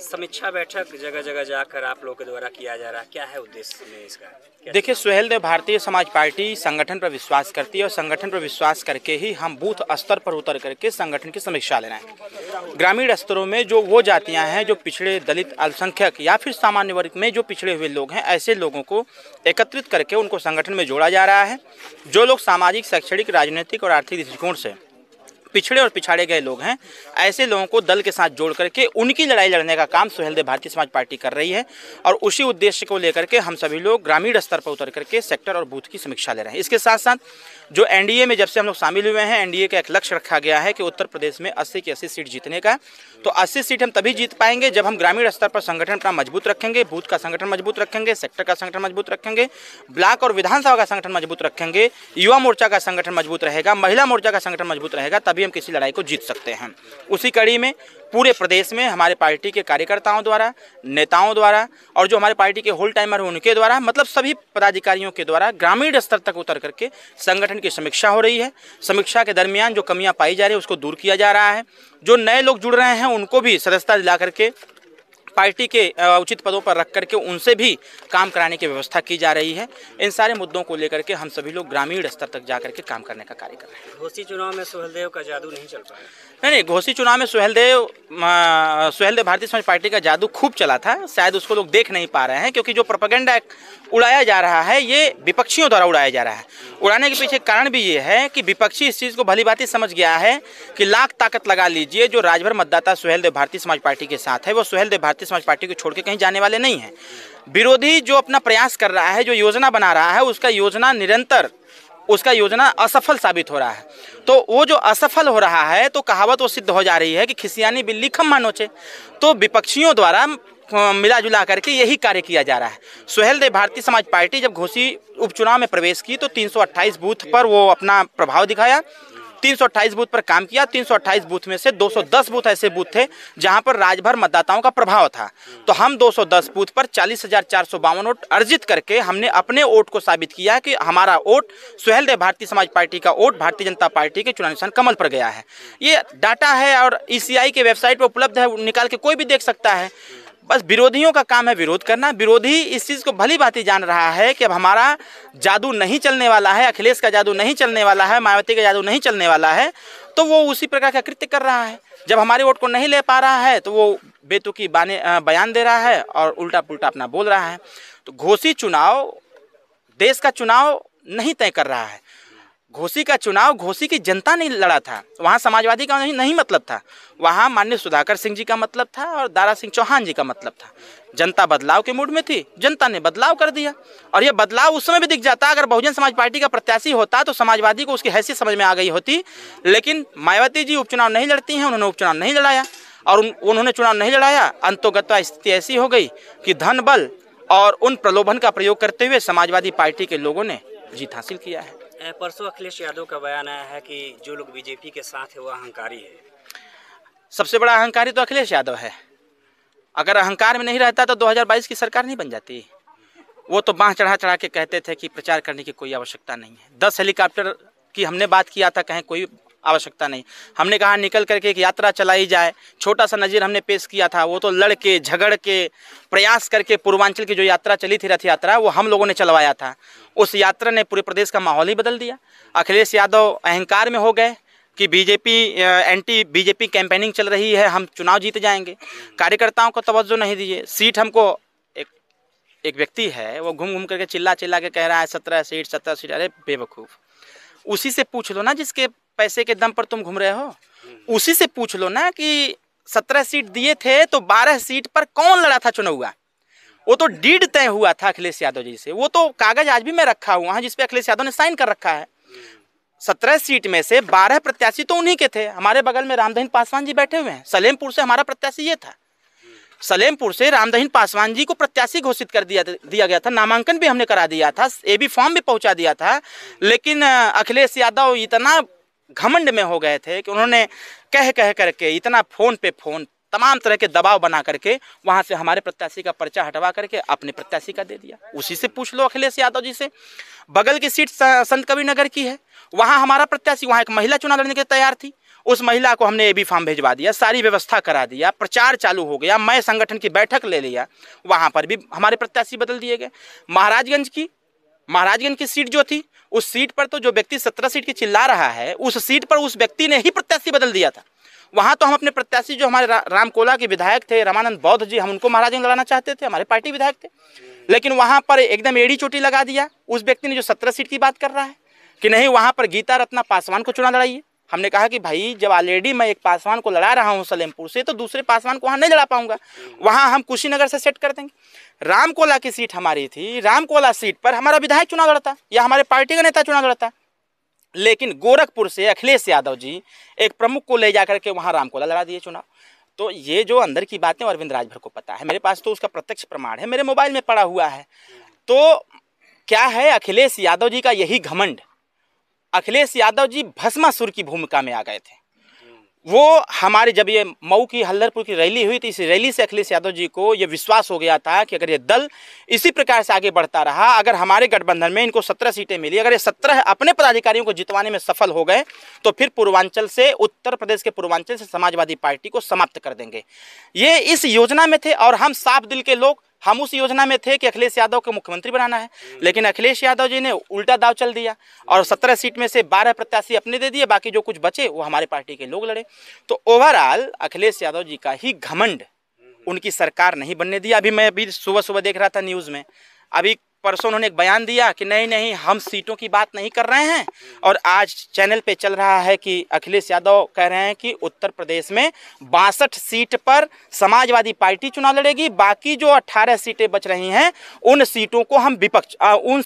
समीक्षा बैठक जगह जगह जाकर आप लोगों के द्वारा किया जा रहा है, क्या है उद्देश्य में इसका? देखिए सुहेलदेव भारतीय समाज पार्टी संगठन पर विश्वास करती है और संगठन पर विश्वास करके ही हम बूथ स्तर पर उतर करके संगठन की समीक्षा ले रहे हैं। ग्रामीण स्तरों में जो वो जातियां हैं जो पिछड़े, दलित, अल्पसंख्यक या फिर सामान्य वर्ग में जो पिछड़े हुए लोग हैं, ऐसे लोगों को एकत्रित करके उनको संगठन में जोड़ा जा रहा है। जो लोग सामाजिक, शैक्षणिक, राजनीतिक और आर्थिक दृष्टिकोण से पिछड़े और पिछाड़े गए लोग हैं, ऐसे लोगों को दल के साथ जोड़ करके उनकी लड़ाई लड़ने का काम सुहेलदेव भारतीय समाज पार्टी कर रही है। और उसी उद्देश्य को लेकर के हम सभी लोग ग्रामीण स्तर पर उतर करके सेक्टर और बूथ की समीक्षा ले रहे हैं। इसके साथ साथ जो एनडीए में जब से हम लोग शामिल हुए हैं, एनडीए का एक लक्ष्य रखा गया है कि उत्तर प्रदेश में 80 की 80 सीट जीतने का। तो 80 सीट हम तभी जीत पाएंगे जब हम ग्रामीण स्तर पर संगठन अपना मजबूत रखेंगे, बूथ का संगठन मजबूत रखेंगे, सेक्टर का संगठन मजबूत रखेंगे, ब्लॉक और विधानसभा का संगठन मजबूत रखेंगे, युवा मोर्चा का संगठन मजबूत रहेगा, महिला मोर्चा का संगठन मजबूत रहेगा, तभी हम किसी लड़ाई को जीत सकते हैं। उसी कड़ी में पूरे प्रदेश में हमारे पार्टी के कार्यकर्ताओं द्वारा, नेताओं द्वारा और जो हमारे पार्टी के होल टाइमर हैं उनके द्वारा, मतलब सभी पदाधिकारियों के द्वारा ग्रामीण स्तर तक उतर करके संगठन की समीक्षा हो रही है। समीक्षा के दरमियान जो कमियां पाई जा रही है उसको दूर किया जा रहा है। जो नए लोग जुड़ रहे हैं उनको भी सदस्यता दिला करके पार्टी के उचित पदों पर रख करके उनसे भी काम कराने की व्यवस्था की जा रही है। इन सारे मुद्दों को लेकर के हम सभी लोग ग्रामीण स्तर तक जा करके काम करने का कार्य कर रहे हैं। घोसी चुनाव में सुहेलदेव का जादू नहीं चल पाया? नहीं, घोसी चुनाव में सुहेलदेव भारतीय समाज पार्टी का जादू खूब चला था। शायद उसको लोग देख नहीं पा रहे हैं, क्योंकि जो प्रोपेगेंडा उड़ाया जा रहा है ये विपक्षियों द्वारा उड़ाया जा रहा है। उड़ाने के पीछे कारण भी ये है कि विपक्षी इस चीज़ को भली भांति समझ गया है कि लाख ताकत लगा लीजिए, जो राजभर मतदाता सुहेलदेव भारतीय समाज पार्टी के साथ है वो सुहेलदेव भारतीय समाज पार्टी को छोड़ के कहीं जाने वाले नहीं हैं। विरोधी जो अपना प्रयास कर रहा है, जो योजना बना रहा है, उसका योजना असफल साबित हो रहा है। तो वो जो असफल हो रहा है तो कहावत वो सिद्ध हो जा रही है कि खिसियानी बिल्ली खम्मा नोचे। तो विपक्षियों द्वारा मिला जुला करके यही कार्य किया जा रहा है। सुहेलदेव भारतीय समाज पार्टी जब घोसी उपचुनाव में प्रवेश की तो 328 बूथ पर वो अपना प्रभाव दिखाया, 328 बूथ पर काम किया। 328 बूथ में से 210 बूथ ऐसे बूथ थे जहां पर राजभर मतदाताओं का प्रभाव था। तो हम 210 बूथ पर 40,452 वोट अर्जित करके हमने अपने वोट को साबित किया कि हमारा वोट सुहेलदेव भारतीय समाज पार्टी का वोट भारतीय जनता पार्टी के चुनाव निशान कमल पर गया है। ये डाटा है और ECI के वेबसाइट पर उपलब्ध है, निकाल के कोई भी देख सकता है। बस विरोधियों का काम है विरोध करना। विरोधी इस चीज़ को भली भांति जान रहा है कि अब हमारा जादू नहीं चलने वाला है, अखिलेश का जादू नहीं चलने वाला है, मायावती का जादू नहीं चलने वाला है। तो वो उसी प्रकार का कृत्य कर रहा है। जब हमारे वोट को नहीं ले पा रहा है तो वो बेतुकी बयान दे रहा है और उल्टा पुल्टा अपना बोल रहा है। तो घोसी चुनाव देश का चुनाव नहीं तय कर रहा है। घोसी का चुनाव घोसी की जनता ने लड़ा था। वहाँ समाजवादी का नहीं मतलब था, वहाँ माननीय सुधाकर सिंह जी का मतलब था और दारा सिंह चौहान जी का मतलब था। जनता बदलाव के मूड में थी, जनता ने बदलाव कर दिया। और ये बदलाव उस समय भी दिख जाता, अगर बहुजन समाज पार्टी का प्रत्याशी होता तो समाजवादी को उसकी हैसियत समझ में आ गई होती। लेकिन मायावती जी उपचुनाव नहीं लड़ती हैं, उन्होंने उपचुनाव नहीं लड़ाया और उन्होंने चुनाव नहीं लड़ाया। अंतोगत्वा स्थिति ऐसी हो गई कि धन बल और उन प्रलोभन का प्रयोग करते हुए समाजवादी पार्टी के लोगों ने जीत हासिल किया है। परसों अखिलेश यादव का बयान आया है कि जो लोग बीजेपी के साथ है वो अहंकारी है। सबसे बड़ा अहंकारी तो अखिलेश यादव है। अगर अहंकार में नहीं रहता तो 2022 की सरकार नहीं बन जाती। वो तो बाँह चढ़ा चढ़ा के कहते थे कि प्रचार करने की कोई आवश्यकता नहीं है। 10 हेलीकॉप्टर की हमने बात किया था, कहें कोई आवश्यकता नहीं। हमने कहा निकल करके एक यात्रा चलाई जाए, छोटा सा नज़ीर हमने पेश किया था। वो तो लड़ के झगड़ के प्रयास करके पूर्वांचल की जो यात्रा चली थी, रथ यात्रा, वो हम लोगों ने चलवाया था। उस यात्रा ने पूरे प्रदेश का माहौल ही बदल दिया। अखिलेश यादव अहंकार में हो गए कि बीजेपी एंटी बीजेपी कैंपेनिंग चल रही है, हम चुनाव जीत जाएंगे। कार्यकर्ताओं को तवज्जो नहीं दीजिए। सीट हमको एक व्यक्ति है वो घूम घूम करके चिल्ला के कह रहा है 17 सीट। अरे बेवकूफ़, उसी से पूछ लो ना जिसके पैसे के दम पर तुम घूम रहे हो। उसी से पूछ लो ना कि 17 सीट दिए थे तो 12 सीट पर कौन लड़ा था चुनाव। वो तो डीड तय हुआ था अखिलेश यादव जी से। वो तो कागज आज भी मैं रखा हुआ है जिसपे अखिलेश यादव ने साइन कर रखा है। 17 सीट में से 12 प्रत्याशी तो उन्हीं के थे। हमारे बगल में रामदहीन पासवान जी बैठे हुए हैं। सलेमपुर से हमारा प्रत्याशी ये था। सलेमपुर से रामदहीन पासवान जी को प्रत्याशी घोषित कर दिया गया था। नामांकन भी हमने करा दिया था, AB फॉर्म भी पहुंचा दिया था। लेकिन अखिलेश यादव इतना घमंड में हो गए थे कि उन्होंने कह करके इतना फोन पे फोन तमाम तरह के दबाव बना करके वहां से हमारे प्रत्याशी का पर्चा हटवा करके अपने प्रत्याशी का दे दिया। उसी से पूछ लो अखिलेश यादव जी से। बगल की सीट संत कबीर नगर की है, वहां हमारा प्रत्याशी, वहां एक महिला चुनाव लड़ने के तैयार थी, उस महिला को हमने एबी फॉर्म भिजवा दिया, सारी व्यवस्था करा दिया, प्रचार चालू हो गया, मैं संगठन की बैठक ले लिया, वहाँ पर भी हमारे प्रत्याशी बदल दिए गए। महाराजगंज की सीट जो थी, उस सीट पर तो जो व्यक्ति 17 सीट की चिल्ला रहा है, उस सीट पर उस व्यक्ति ने ही प्रत्याशी बदल दिया था। वहाँ तो हम अपने प्रत्याशी जो हमारे रामकोला के विधायक थे रामानंद बौद्ध जी, हम उनको महाराजगंज लड़ाना चाहते थे, हमारे पार्टी विधायक थे, लेकिन वहाँ पर एकदम एड़ी चोटी लगा दिया उस व्यक्ति ने जो 17 सीट की बात कर रहा है कि नहीं वहाँ पर गीता रत्ना पासवान को चुनाव लड़ाइए। हमने कहा कि भाई जब ऑलरेडी मैं एक पासवान को लड़ा रहा हूँ सलेमपुर से, तो दूसरे पासवान को वहाँ नहीं लड़ा पाऊंगा, वहाँ हम कुशीनगर से सेट कर देंगे। रामकोला की सीट हमारी थी, रामकोला सीट पर हमारा विधायक चुनाव लड़ता या हमारे पार्टी का नेता चुनाव लड़ता, लेकिन गोरखपुर से अखिलेश यादव जी एक प्रमुख को ले जाकर के वहाँ रामकोला लड़ा दिए चुनाव। तो ये जो अंदर की बातें अरविंद राजभर को पता है, मेरे पास तो उसका प्रत्यक्ष प्रमाण है, मेरे मोबाइल में पड़ा हुआ है। तो क्या है, अखिलेश यादव जी का यही घमंड। अखिलेश यादव जी भस्मासुर की भूमिका में आ गए थे। वो हमारे जब ये मऊ की हल्दरपुर की रैली हुई थी, इस रैली से अखिलेश यादव जी को ये विश्वास हो गया था कि अगर ये दल इसी प्रकार से आगे बढ़ता रहा, अगर हमारे गठबंधन में इनको 17 सीटें मिली, अगर ये 17 अपने पदाधिकारियों को जितवाने में सफल हो गए, तो फिर पूर्वांचल से, उत्तर प्रदेश के पूर्वांचल से समाजवादी पार्टी को समाप्त कर देंगे। ये इस योजना में थे और हम साफ दिल के लोग, हम उस योजना में थे कि अखिलेश यादव को मुख्यमंत्री बनाना है, लेकिन अखिलेश यादव जी ने उल्टा दाव चल दिया और 17 सीट में से 12 प्रत्याशी अपने दे दिए, बाकी जो कुछ बचे वो हमारे पार्टी के लोग लड़े। तो ओवरऑल अखिलेश यादव जी का ही घमंड उनकी सरकार नहीं बनने दिया। अभी सुबह देख रहा था न्यूज़ में, अभी परसों उन्होंने एक बयान दिया कि नहीं हम सीटों की बात नहीं कर रहे हैं, और आज चैनल पे चल रहा है कि अखिलेश यादव कह रहे हैं कि उत्तर प्रदेश में 62 सीट पर समाजवादी पार्टी चुनाव लड़ेगी, बाकी जो 18 सीटें बच रही हैं उन सीटों को हम उन